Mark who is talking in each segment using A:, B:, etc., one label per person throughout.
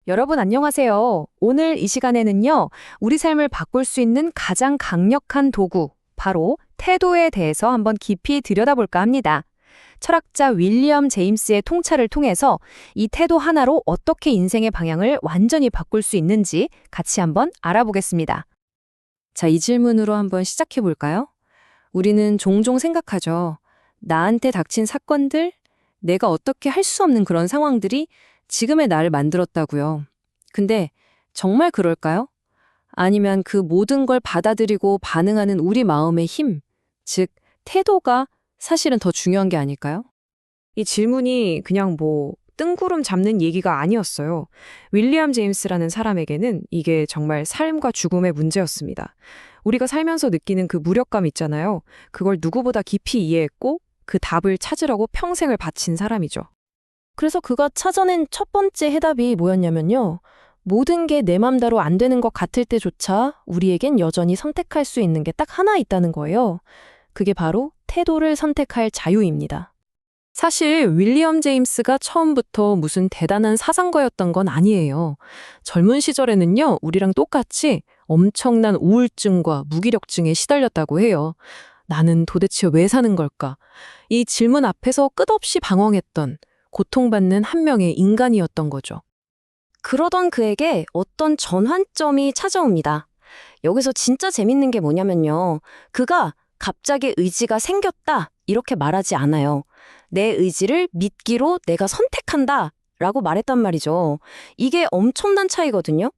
A: 여러분 안녕하세요. 오늘 이 시간에는요, 우리 삶을 바꿀 수 있는 가장 강력한 도구, 바로 태도에 대해서 한번 깊이 들여다볼까 합니다. 철학자 윌리엄 제임스의 통찰을 통해서 이 태도 하나로 어떻게 인생의 방향을 완전히 바꿀 수 있는지 같이 한번 알아보겠습니다. 자, 이 질문으로 한번 시작해 볼까요? 우리는 종종 생각하죠. 나한테 닥친 사건들, 내가 어떻게 할 수 없는 그런 상황들이 지금의 나를 만들었다고요. 근데 정말 그럴까요? 아니면 그 모든 걸 받아들이고 반응하는 우리 마음의 힘, 즉 태도가 사실은 더 중요한 게 아닐까요?
B: 이 질문이 그냥 뜬구름 잡는 얘기가 아니었어요. 윌리엄 제임스라는 사람에게는 이게 정말 삶과 죽음의 문제였습니다. 우리가 살면서 느끼는 그 무력감 있잖아요. 그걸 누구보다 깊이 이해했고 그 답을 찾으려고 평생을 바친 사람이죠.
C: 그래서 그가 찾아낸 첫 번째 해답이 뭐였냐면요. 모든 게 내 맘대로 안 되는 것 같을 때조차 우리에겐 여전히 선택할 수 있는 게 딱 하나 있다는 거예요. 그게 바로 태도를 선택할 자유입니다.
B: 사실 윌리엄 제임스가 처음부터 무슨 대단한 사상가였던 건 아니에요. 젊은 시절에는요, 우리랑 똑같이 엄청난 우울증과 무기력증에 시달렸다고 해요. 나는 도대체 왜 사는 걸까? 이 질문 앞에서 끝없이 방황했던, 고통받는 한 명의 인간이었던 거죠.
C: 그러던 그에게 어떤 전환점이 찾아옵니다. 여기서 진짜 재밌는 게 뭐냐면요. 그가 갑자기 의지가 생겼다 이렇게 말하지 않아요. 내 의지를 믿기로 내가 선택한다 라고 말했단 말이죠. 이게 엄청난 차이거든요.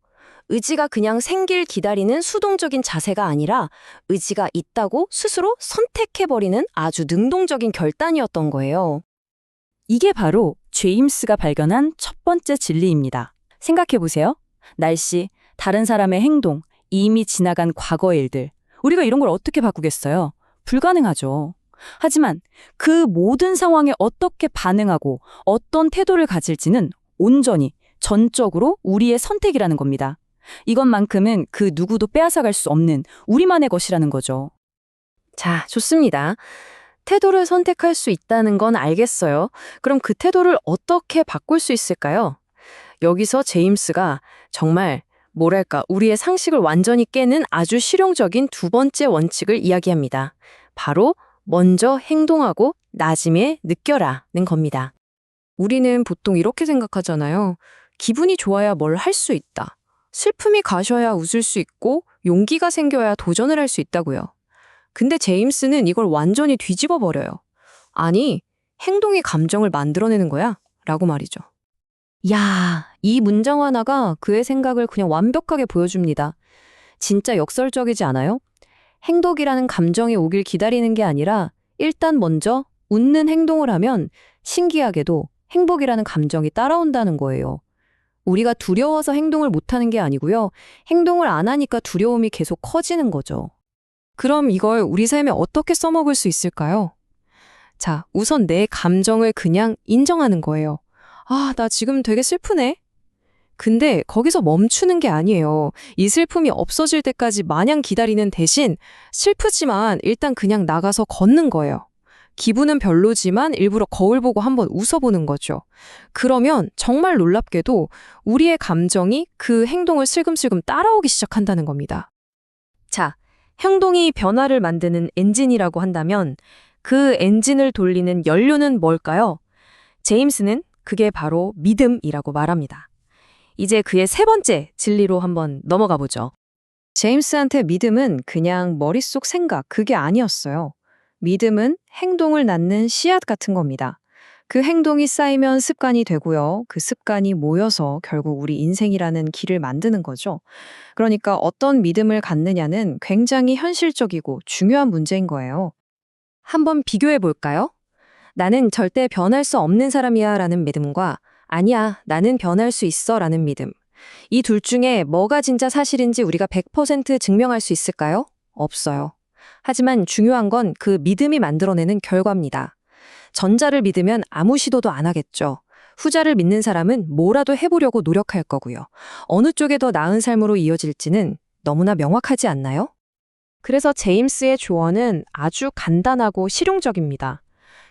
C: 의지가 그냥 생길 기다리는 수동적인 자세가 아니라 의지가 있다고 스스로 선택해버리는 아주 능동적인 결단이었던 거예요.
D: 이게 바로 제임스가 발견한 첫 번째 진리입니다. 생각해보세요. 날씨, 다른 사람의 행동, 이미 지나간 과거의 일들. 우리가 이런 걸 어떻게 바꾸겠어요? 불가능하죠. 하지만 그 모든 상황에 어떻게 반응하고 어떤 태도를 가질지는 온전히, 전적으로 우리의 선택이라는 겁니다. 이것만큼은 그 누구도 빼앗아갈 수 없는 우리만의 것이라는 거죠.
A: 자, 좋습니다. 태도를 선택할 수 있다는 건 알겠어요. 그럼 그 태도를 어떻게 바꿀 수 있을까요? 여기서 제임스가 정말 우리의 상식을 완전히 깨는 아주 실용적인 두 번째 원칙을 이야기합니다. 바로 먼저 행동하고 나중에 느껴라는 겁니다. 우리는 보통 이렇게 생각하잖아요. 기분이 좋아야 뭘 할 수 있다. 슬픔이 가셔야 웃을 수 있고 용기가 생겨야 도전을 할 수 있다고요. 근데 제임스는 이걸 완전히 뒤집어 버려요. 아니, 행동이 감정을 만들어내는 거야? 라고 말이죠. 야, 이 문장 하나가 그의 생각을 그냥 완벽하게 보여줍니다. 진짜 역설적이지 않아요? 행복이라는 감정이 오길 기다리는 게 아니라 일단 먼저 웃는 행동을 하면 신기하게도 행복이라는 감정이 따라온다는 거예요. 우리가 두려워서 행동을 못하는 게 아니고요. 행동을 안 하니까 두려움이 계속 커지는 거죠. 그럼 이걸 우리 삶에 어떻게 써먹을 수 있을까요? 자, 우선 내 감정을 그냥 인정하는 거예요. 아, 나 지금 되게 슬프네. 근데 거기서 멈추는 게 아니에요. 이 슬픔이 없어질 때까지 마냥 기다리는 대신 슬프지만 일단 그냥 나가서 걷는 거예요. 기분은 별로지만 일부러 거울 보고 한번 웃어보는 거죠. 그러면 정말 놀랍게도 우리의 감정이 그 행동을 슬금슬금 따라오기 시작한다는 겁니다. 자, 행동이 변화를 만드는 엔진이라고 한다면 그 엔진을 돌리는 연료는 뭘까요? 제임스는 그게 바로 믿음이라고 말합니다. 이제 그의 세 번째 진리로 한번 넘어가 보죠. 제임스한테 믿음은 그냥 머릿속 생각, 그게 아니었어요. 믿음은 행동을 낳는 씨앗 같은 겁니다. 그 행동이 쌓이면 습관이 되고요. 그 습관이 모여서 결국 우리 인생이라는 길을 만드는 거죠. 그러니까 어떤 믿음을 갖느냐는 굉장히 현실적이고 중요한 문제인 거예요. 한번 비교해 볼까요? 나는 절대 변할 수 없는 사람이야 라는 믿음과 아니야, 나는 변할 수 있어 라는 믿음. 이 둘 중에 뭐가 진짜 사실인지 우리가 100% 증명할 수 있을까요? 없어요. 하지만 중요한 건 그 믿음이 만들어내는 결과입니다. 전자를 믿으면 아무 시도도 안 하겠죠. 후자를 믿는 사람은 뭐라도 해보려고 노력할 거고요. 어느 쪽에 더 나은 삶으로 이어질지는 너무나 명확하지 않나요? 그래서 제임스의 조언은 아주 간단하고 실용적입니다.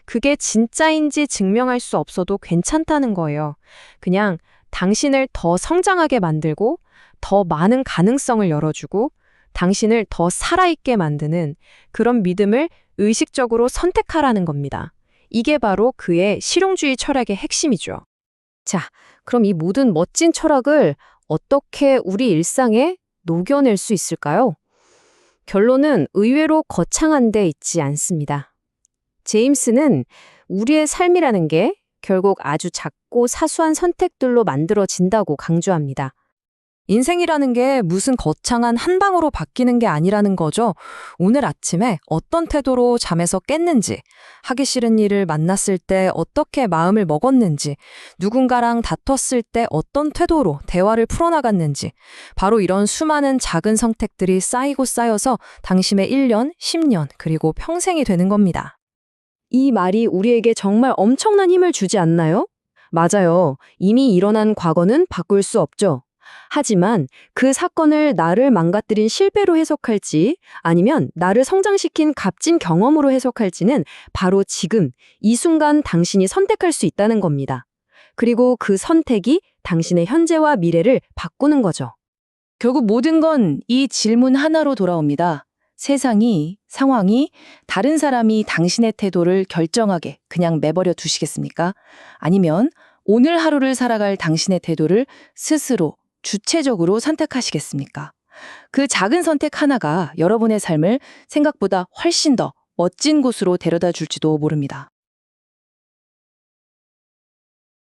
A: 그게 진짜인지 증명할 수 없어도 괜찮다는 거예요. 그냥
B: 당신을 더 성장하게 만들고 더 많은 가능성을 열어주고 당신을 더 살아있게 만드는 그런 믿음을 의식적으로 선택하라는 겁니다. 이게 바로 그의 실용주의 철학의 핵심이죠.
C: 자, 그럼 이 모든 멋진 철학을 어떻게 우리 일상에 녹여낼 수 있을까요? 결론은 의외로 거창한 데 있지 않습니다. 제임스는 우리의 삶이라는 게 결국 아주 작고 사소한 선택들로 만들어진다고 강조합니다.
B: 인생이라는 게 무슨 거창한 한 방으로 바뀌는 게 아니라는 거죠. 오늘 아침에 어떤 태도로 잠에서 깼는지, 하기 싫은 일을 만났을 때 어떻게 마음을 먹었는지, 누군가랑 다퉜을 때 어떤 태도로 대화를 풀어나갔는지, 바로 이런 수많은 작은 선택들이 쌓이고 쌓여서 당신의 1년, 10년, 그리고 평생이 되는 겁니다.
C: 이 말이 우리에게 정말 엄청난 힘을 주지 않나요? 맞아요. 이미 일어난 과거는 바꿀 수 없죠. 하지만 그 사건을 나를 망가뜨린 실패로 해석할지 아니면 나를 성장시킨 값진 경험으로 해석할지는 바로 지금 이 순간 당신이 선택할 수 있다는 겁니다. 그리고 그 선택이 당신의 현재와 미래를 바꾸는 거죠.
D: 결국 모든 건 이 질문 하나로 돌아옵니다. 세상이, 상황이, 다른 사람이 당신의 태도를 결정하게 그냥 내버려 두시겠습니까? 아니면 오늘 하루를 살아갈 당신의 태도를 스스로 주체적으로 선택하시겠습니까? 그 작은 선택 하나가 여러분의 삶을 생각보다 훨씬 더 멋진 곳으로 데려다 줄지도 모릅니다.